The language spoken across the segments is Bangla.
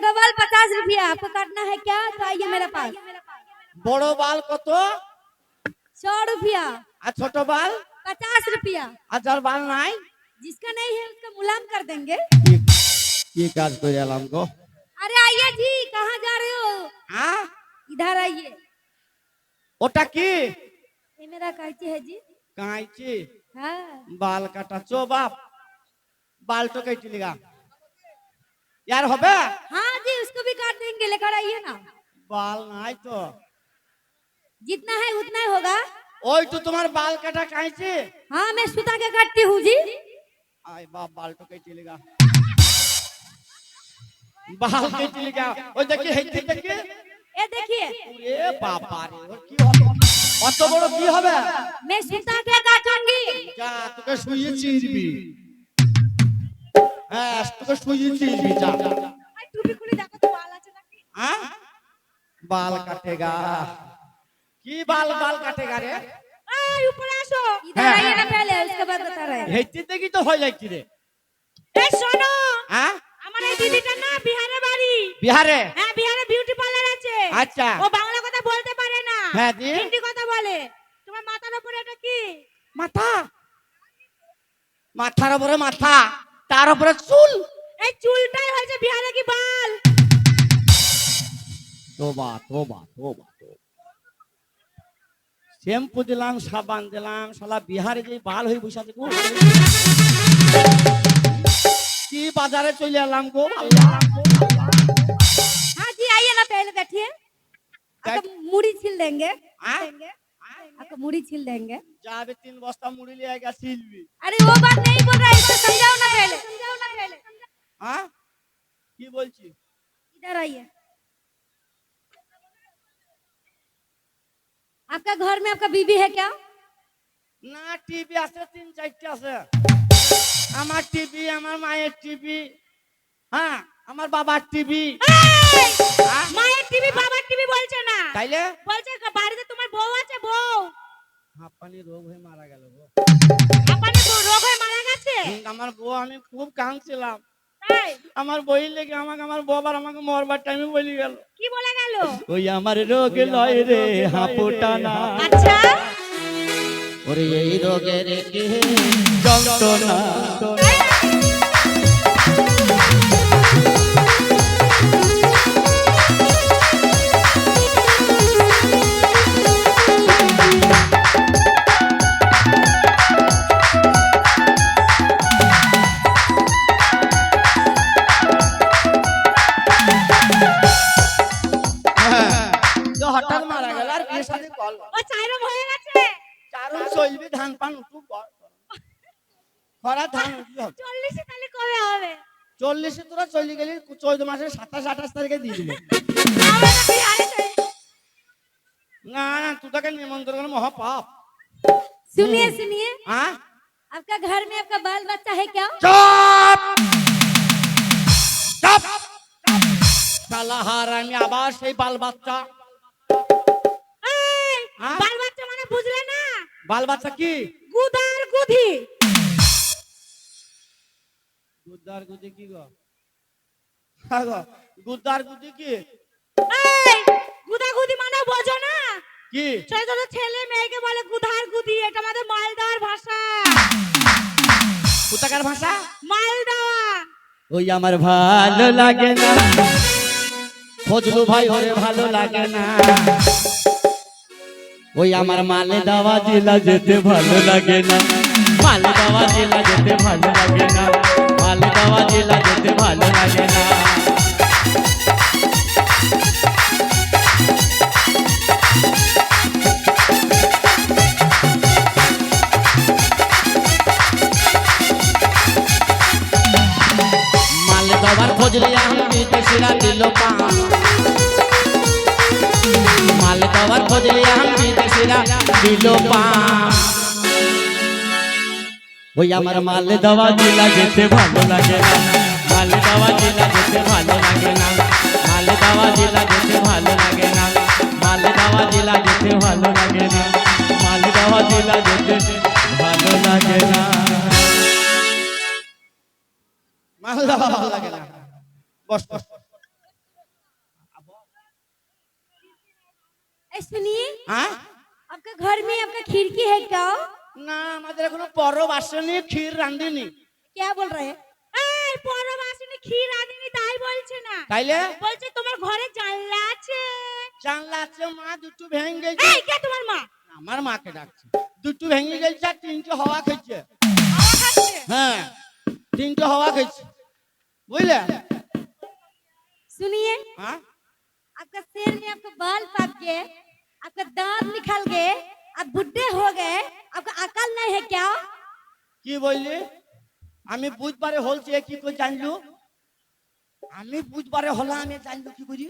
बड़ा बाल 50 रुपया। आपको काटना है क्या? तो आइए मेरे पास। বড় বাল কত? 100 रुपया। আর ছোট বাল? 50 रुपया। আর যার বাল নাই? जिसका नहीं है उसका मुलायम कर देंगे। কি কাজ করে এলাম গো? अरे आइए जी, कहाँ जा रहे हो? হ্যাঁ, इधर आइए। ওটা কি? ये मेरा कैची है जी। কাঁচি? हाँ বাল কাটা চো বাপ, বাল তো কেটে লিগা यार হবে? हाँ जी, उसको भी काट देंगे, लेकर आइए ना। বাল নাই তো। जितना है उतना ही होगा। ওই তো তোমার বাল কাটা কাঁচি। हाँ मैं सुता के काटती हूँ जी। আয় বাপ, বাল তো কেটে লিগা, বাল কেটে লিগা। ওই দেখি হেইতে দেখি। ये देखिए, ওরে বাবা রে, ওর কি হবে? অত বড় কি হবে? मैं सुता के काटूंगी। যা, তোকে শুইয়ে চিরবি। হ্যাঁ, তোকে শুইয়ে চিরবি যা। टूपी खुली देखो तो बाल আছে নাকি? হ্যাঁ, বাল কাটেগা। কি বাল বাল কাটেগা রে? आय ऊपर आसो। इधर हाँ, आइए ना हाँ। पहले, उसके बाद बता रहे हैं। হেইতে দেখি তো হয়ে যায় কি রে? ए শোনো, হ্যাঁ, আমার এই দিদিটা না বিহারে বাড়ি। বিহারে? হ্যাঁ বিহারে বিউটি পার্লার আছে। আচ্ছা। ও বাংলা কথা বলতে পারে না। হ্যাঁ, দিয়ে? হিন্দি কথা বলে। তোমার মাথার উপরে এটা কি? মাথা? মাথার উপরে মাথা, তার উপরে চুল। এই চুলটাই হয়েছে বিহারে কি বাল। তোবা তোবা তোবা। শ্যাম্পু দিলাম, সাবান দিলাম, শালা বিহারে যে বাল হয়ে বসে আছে গো। কি বাজারে চলে এলাম গো আল্লাহ। हाँ जी आइए ना पहले बैठिए। आपको मुड़ी छील देंगे। हाँ? आपको मुड़ी छील देंगे। যাবে 3 বস্তা মুড়ি লিয়ে গেছে সিলবি। अरे वो बात नहीं बोल रहा है, इसको समझाओ ना पहले। समझाओ ना पहले। হ্যাঁ, কি বলছি? इधर आइए। आपका घर में आपका बीवी है क्या? না, টিভি আছে 3-4টা আছে। আমার টিভি, আমার মায়ের টিভি, হ্যাঁ, আমার বাবার টিভি। মায়ের টিভি বাবার টিভি বলছে না, তাইলে বলছে বাড়িতে তোমার বউ আছে, বউ। হাঁপানি রোগ হয়ে মারা গেল গো। আপনার বউ রোগ হয়ে মারা গেছে? আমার বউ, আমি খুব কাঁদছিলাম। তাই? আমার বই লেগে আমাকে, আমার বউ আবার আমাকে মরবার টাইমে বলি গেল। কি বলে গেল? ওই আমার রোগ লয় রে হাঁপুটানা। আচ্ছা ওরে এই রোগের কি যন্ত্রণা। হঠাৎ মারা গেল, আর বিয়ে শাদী কল ও চাইরম হয়ে গেছে। চারণ চলবি, ধান পান উঠু খরা ধান উঠবি। 40 তাহলে কবে হবে? 40 তোরা চলে গেলি 14 মাসের 27-28 তারিখে দিয়ে দিব। আমরা তো বিহারে যাই। না না, তুই তাকে নিমন্ত্রণ করে মহাপাপ। सुनिए सुनिए, হ্যাঁ, आपका घर में आपका बाल बच्चा है क्या? চুপ চুপ। শালা হারামি, আবার সেই বাল বাচ্চা। এই, হ্যাঁ? বাল বাচ্চা মানে বুঝলে না? বাল বাচ্চা কি? গুদার গুধি। গুদ্দার গুদি কি গো? হ্যাঁ গো, গুদ্দার গুদি কি? এই, গুদা গুদি মানে বোঝো না? কি? ছোট ছোট ছেলে মেয়েকে বলে গুধার গুদি, এটা আমাদের মালদার ভাষা। কোথাকার ভাষা? মালদাওয়া। ওই আমার ভালো লাগে না, ফজলু ভাই ওরে ভালো লাগে না। ওই আমার মালদাওয়া জেলা যেতে ভালো লাগে না, মালদাওয়া জেলা যেতে ভালো লাগে না, মালদাওয়া জেলা যেতে ভালো লাগে না। মালদাওয়ার ফজলি আমি বিদেশিরা দিল পা, মালদাওয়ার ফজলি আমি বিদেশিরা দিল পা। ওই আমার মালদাওয়া জেলা যেতে ভালো লাগে না, মালদাওয়া জেলা যেতে ভালো লাগে না, মালদাওয়া জেলা যেতে ভালো লাগে না, মালদাওয়া জেলা যেতে ভালো লাগে না, মালদাওয়া জেলা যেতে ভালো লাগে না, মালদাওয়া ভালো লাগে না। বস বস। ए सुनिए, হ্যাঁ आपका घर में आपका खिड़की है क्या? না আমাদের এখনো পরব আসেনি, ক্ষীর রাঁধিনি। क्या बोल रहे हैं? এই পরব আসেনি, ক্ষীর আনিনি তাই বলছে না। তাইলে বলছে তোমার ঘরে জানলা আছে। জানলা আছে, মা দুটো ভেঙে গেছে। এই কে তোমার মা? আমার মাকে ডাকছে। দুটো ভেঙে গেছে আর তিনটে হওয়া খেয়েছে। হাওয়া খাচ্ছে। হ্যাঁ তিনটে হওয়া খেয়েছে, বুঝলে? सुनिए, হ্যাঁ आपका सिर में आपका बाल पाक गए, आपका दांत निकल गए, आप बुढ़े हो गए, आपका अकल नहीं है क्या? কি বললি? আমি বুধবারে হলছে কি করে জানলু? আমি বুধবারে হলাম আমি জানলু কি করি?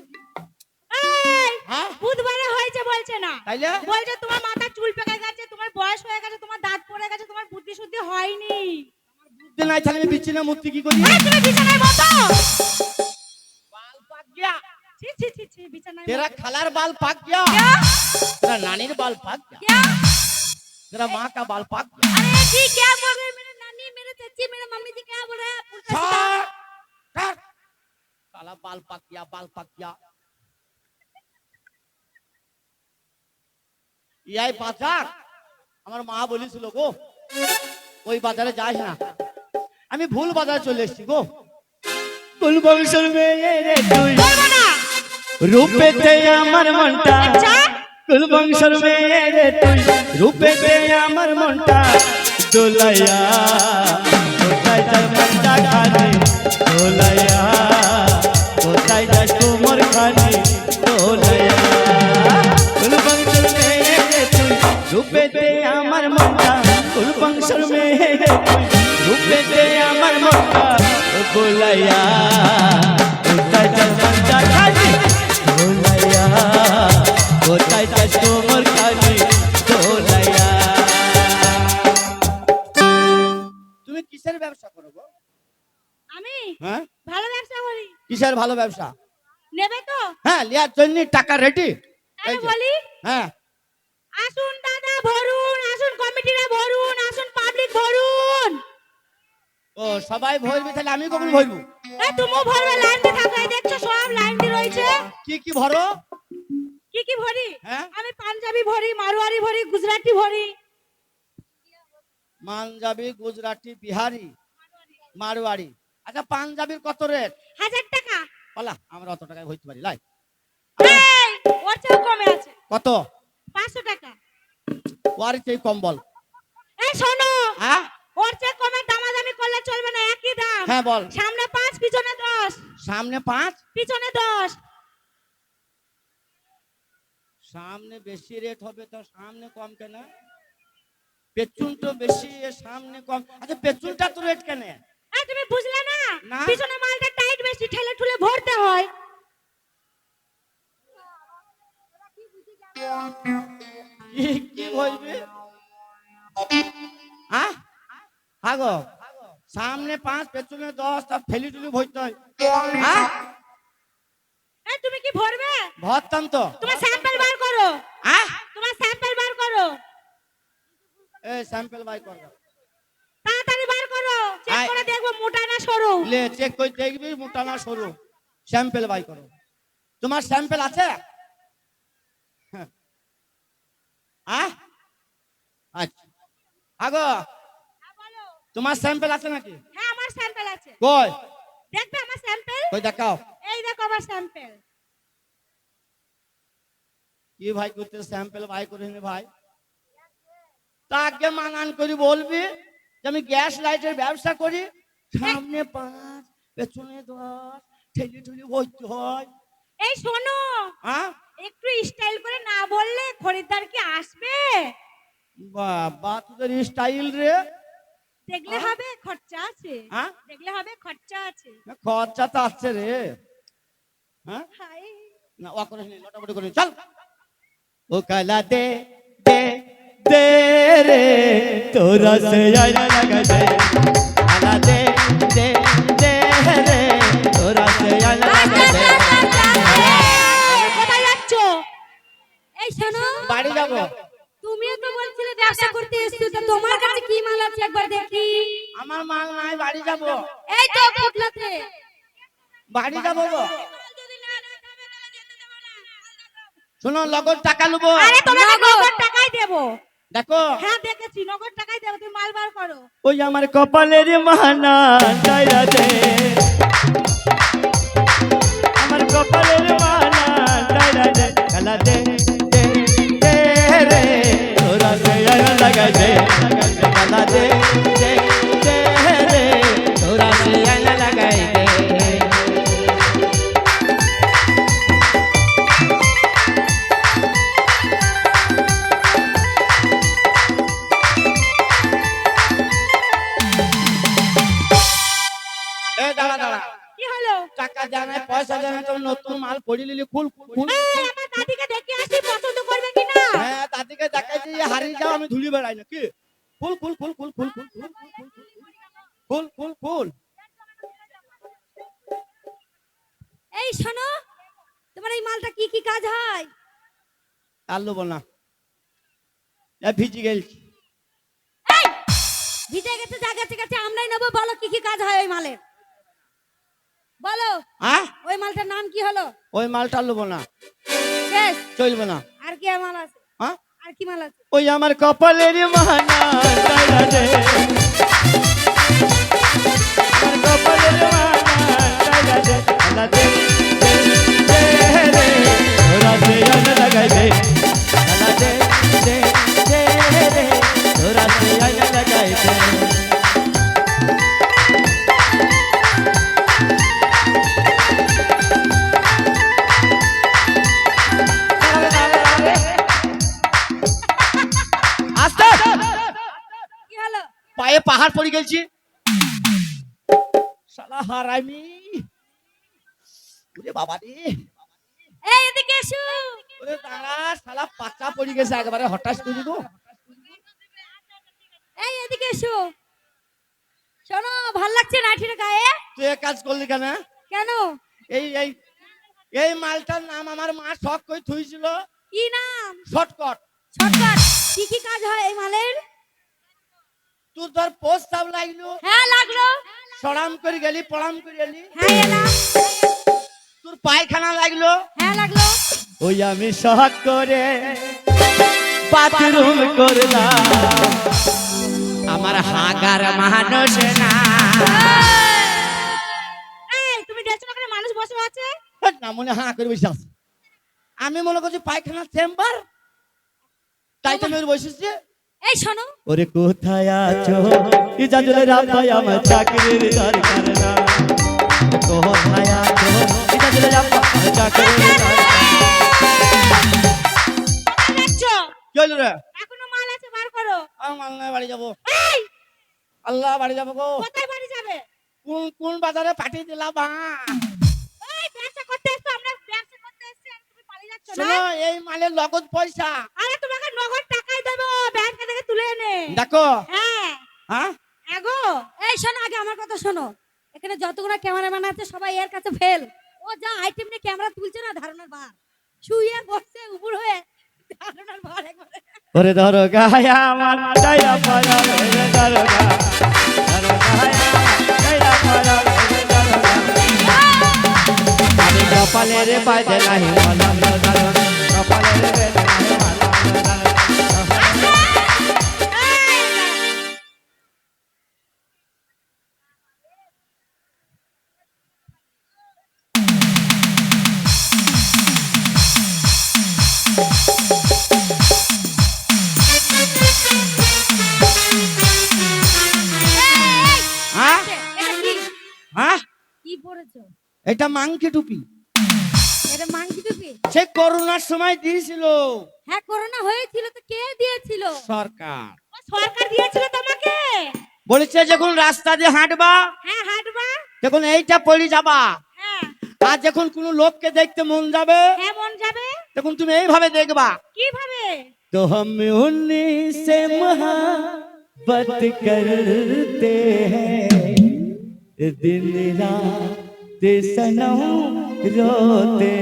এই হ্যাঁ বুধবারে হয়েছে বলছে না। তাইলে বলছে তোমার মাথা চুল পেকে গেছে, তোমার বয়স হয়ে গেছে, তোমার দাঁত পড়ে গেছে, তোমার বুদ্ধি শুদ্ধি হয়নি। বুদ্ধি নাই তাহলে আমি বিচ্ছিন্ন মূর্তি কি করি? এই তুমি বিছানায় বসো। বাল পাক গিয়া। ছি ছি ছি ছি বিছানায় तेरा বসো। खलार बाल पाक गया, क्या? तेरा नानी बाल पाक गया, क्या? तेरा माँ का बाल पाक गया। अरे जी क्या बोल रहे हैं? मेरे नानी, मेरे चाची, मेरे मम्मी जी क्या बोल रहे हैं? उल्टा सीधा। ठहर, साला बाल पाक गया, बाल पाक गया। ইয়াই বাজার আমার মা বলেছিল গো, ওই বাজারে যাস না। আমি ভুল বাজারে চলে এসেছি গো। কুল বংশের মেয়ে রে তুই, বলবো না। রূপেতে আমার মনটা। আচ্ছা কুল বংশের মেয়ে রে তুই, রূপেতে আমার মনটা দোলাইয়া, কোথায় যাস মনটা খালি দোলাইয়া, কোথায় যাস তোমার খালি দোলাইয়া। কুল বংশের মেয়ে রে তুই, রূপেতে আমার মনটা, কুল বংশের মেয়ে রে তুই, রূপেতে আমার মনটা দোলাইয়া, কোথায় যাস মনটা খালি দোলাইয়া, কোথায় যাস তোমার খালি দোলাইয়া। তুমি কিসের ব্যবসা করো গো? আমি হ্যাঁ ভালো ব্যবসা করি। কিসের ভালো ব্যবসা? নেবে তো? হ্যাঁ লিয়ার জন্য টাকা রেডি। আমি বলি হ্যাঁ আসুন দাদা ভরুন, আসুন কমিটিরা ভরুন, আসুন পাবলিক ভরুন। ও সবাই ভরবি, তাহলে আমি কখন ভরবো? এই তুমিও ভরবে, লাইন দিয়ে থাকো। এই দেখছো সব লাইন দিয়ে রয়েছে। কি কি ভরো? কি কি ভরি? হ্যাঁ আমি পাঞ্জাবি ভরি, মারোয়ারি ভরি, গুজরাটি ভরি। পাঞ্জাবি, গুজরাটি, বিহারি, মারোয়ারি। আচ্ছা পাঞ্জাবির কত রেট? 1000 টাকা। বলা আমরা অত টাকায় হইতে পারি লাই? এই ওর চেয়েও কমে আছে। কত? 500 টাকা। ওর চেয়ে কম বল। এই শোনো, হ্যাঁ ওর চেয়ে কমে দামাদামি করলে চলবে না, একই দাম। হ্যাঁ বল। সামনে 5, পিছনে 10। সামনে 5, পিছনে 10। সামনে বেশি রেট হবে তো সামনে কম কেন? পেছন তো বেশি, সামনে কম। আচ্ছা পেছনটা তো রেট কেন? এই তুমি বুঝলে না? না। পিছনে মালটা টাইট বেশি, ঠেলে ঠুলে ভরতে হয়। কি বলবি? হ্যাঁ হ্যাঁ গো, সামনে 5 পেছনে 10, তা ফেলি টুলি ভরতে হয়। হ্যাঁ এই তুমি কি ভরবে? ভরতাম তো। তোমার স্যাম্পল বার করো। হ্যাঁ তোমার স্যাম্পল বার করো। এই স্যাম্পল বাই কর। তাড়াতাড়ি বার করো। চেক আয়। করে দেখবো মোটা না সরু। লে চেক করে দেখবি মোটা না সরু। স্যাম্পল বাই করো। তোমার স্যাম্পল আছে? হ্যাঁ আচ্ছা আগো হ্যাঁ বলো। তোমার স্যাম্পল আছে নাকি? হ্যাঁ আমার স্যাম্পল আছে। কই দেখবে আমার স্যাম্পল? কই দেখাও। এই দেখো আমার স্যাম্পল। কি ভাই করতে স্যাম্পল বাই করে নে ভাই? তাকে মানান করি বলবি যে আমি গ্যাস লাইটের ব্যবসা করি, সামনে 5 পেছনে 10 ঠেলি ঠুলি ভরতে হয়। এই শোনো, হ্যাঁ একটু স্টাইল করে না বললে খরিদ্দার কি আসবে? বাবা তোদের স্টাইল রে। দেখলে হবে খরচা আছে। হ্যাঁ দেখলে হবে খরচা আছে। খরচা তো আসছে রে। হ্যাঁ হাই না ও করে নি, লটাপটি করে নি, চল। ও কালা দে দে দে রে তোরা সে আইলা লাগা দে, আলা দে দে দে রে তোরা সে আইলা লাগা দে। কোথায় যাচ্ছো? এই শোনো, বাড়ি যাব। তুমিও তো বলছিলে ব্যবসা করতে এসছো, তো তোমার কাছে কি মাল আছে একবার দেখি। আমার মাল নাই, বাড়ি যাব। এই তো পুটলাতে বাড়ি যাব গো। শোনো লগর টাকা নেবো। আরে তোমাকে নগদ টাকাই দেবো। দেখো হ্যাঁ দেখেছি, নগদ টাকাই দেবো, তুমি মাল বার করো। ওই আমার কপালের মানা দাইরা দে, আমার কপালের মানা দাইরা দে, কালা দে দে দে রে, তোরা সে আয়না লাগাই দে, কালা দে দে দে রে, তোরা সে আয়না লাগাই দে। এ দাঁড়া দাঁড়া, কি হলো? টাকা জানাই পয়সা জানাই, তো নতুন মাল পড়ি নিলি, খুল খুল খুল। এই, আমার দাদিকে দেখে আসি, পছন্দ করবে কিনা। হ্যাঁ দাদিকে দেখাইছি হারিয়ে যাও, আমি ধুলি বেড়াই না কি। খুল খুল খুল খুল খুল খুল খুল খুল খুল খুল। এই শোনো, তোমার এই মালটা কি কি কাজ হয়? আর লোবো না, এ ভিজি গেছি। এই, ভিজে গেছে, জায়গা ঠিক আছে, আমরাই নেবো। বলো কি কি কাজ হয় ওই মালের, বলো। হ্যাঁ ওই মালটার নাম কি হলো? ওই মালটা লোবো না, শেষ? চলবে না। আর কি মাল আছে? হ্যাঁ আর কি মাল আছে? ওই আমার কপালের মানা দাইরা দে, আমার কপালের মানা দাইরা দে, কালা দে দে দে রে, তোরা সে আয়না লাগাই দে, কালা দে দে দে রে, তোরা সে আয়না লাগাই দে। আস্তে কি হলো? পায়ে পাহাড় পড়ে গেছি, শালা হারামি। ওরে বাবা রে, এই এদিকে এসো। ওরে দাঁড়া, শালা পাচা পড়ে গেছে একবারে হঠাৎ করে গো। এই এদিকে এসো। শোনো, ভাল লাগছে নাইটির গায়ে? তুই এক কাজ করলি কেন? কেন? এই এই এই মালটার নাম আমার মা শখ করে থুইছিল, কি নাম? শর্টকট। শর্টকাট। কি কি কাজ হয় এই মালের? তুই ধর প্রস্তাব লাগলো, হ্যাঁ লাগলো। সরাম করে গেলি, পড়াম করে গেলি। হ্যাঁ এলাম। তোর পায়খানা লাগলো, হ্যাঁ লাগলো। ওই আমি শখ করে বাথরুম করলাম, আমার হাগার মানুষ না। এই তুমি দেখছো না ওখানে মানুষ বসে আছে? না মনে হাঁ করে বসে আছে। আমি মনে করছি পায়খানার চেম্বার, তাই তো আমি বসেছি। এই শোনো, ওরে কোথায় আছো ইজাজুলের আব্বাই, আমার চাকরির দরকার না। কোথায় আছো ইজাজুলের আব্বা, আমার চাকরির দরকার না। কোথায় যাচ্ছো? কি হলো রে? এখনো মাল আছে, বার করো। আমি মালনায় বাড়ি যাবো। এই আল্লাহ বাড়ি যাবো গো। কোথায় বাড়ি যাবে? কোন কোন বাজারে পাঠিয়ে দিলাম মা। এই ব্যবসা করতে এসছো, আমরা ব্যবসা করতে এসছি, আর তুমি পালিয়ে যাচ্ছো না? শোনো, এই মালের নগদ পয়সা আরে তোমাকে নগদ টাকাই দেবো, ব্যাংক থেকে তুলে এনে। দেখো। হ্যাঁ হ্যাঁ এগো। এই শোনো, আগে আমার কথা শোনো। এখানে যতগুলো ক্যামেরাম্যান আছে সবাই এর কাছে ফেল। ও যা আইটেম নিয়ে ক্যামেরা তুলছে না, ধারণার ভার। শুয়ে বসে উপর হয়ে ধারণার ভার একবারে। ওরে ধরো গায়া আমার দাইরা পারা, ওরে ধরো গা, ধরো গায়া দাইরা পারা, ওরে ধরো গা। আমি কপালের বাজে নাহি মলম ধরো, কপালের বাজে নাহি মলম ধরো। হ্যাঁ এটা কি? হ্যাঁ কি পড়েছো? এটা মাংকি টুপি, এটা মাংকি টুপি? সে করোনার সময় দিয়েছিল হ্যাঁ করোনা হয়েছিল তো, কে দিয়েছিল? সরকার। ও সরকার দিয়েছিল তোমাকে? বলেছে যখন রাস্তা দিয়ে হাঁটবা, হ্যাঁ হাঁটবা। যখন এইটা পড়ে যাবা, হ্যাঁ আর যখন কোনো লোককে দেখতে মন যাবে, হ্যাঁ মন যাবে। তখন তুমি এইভাবে দেখবা। কিভাবে? तो हम उन्हीं से मोहब्बत करते हैं, दिन रात सनम रोते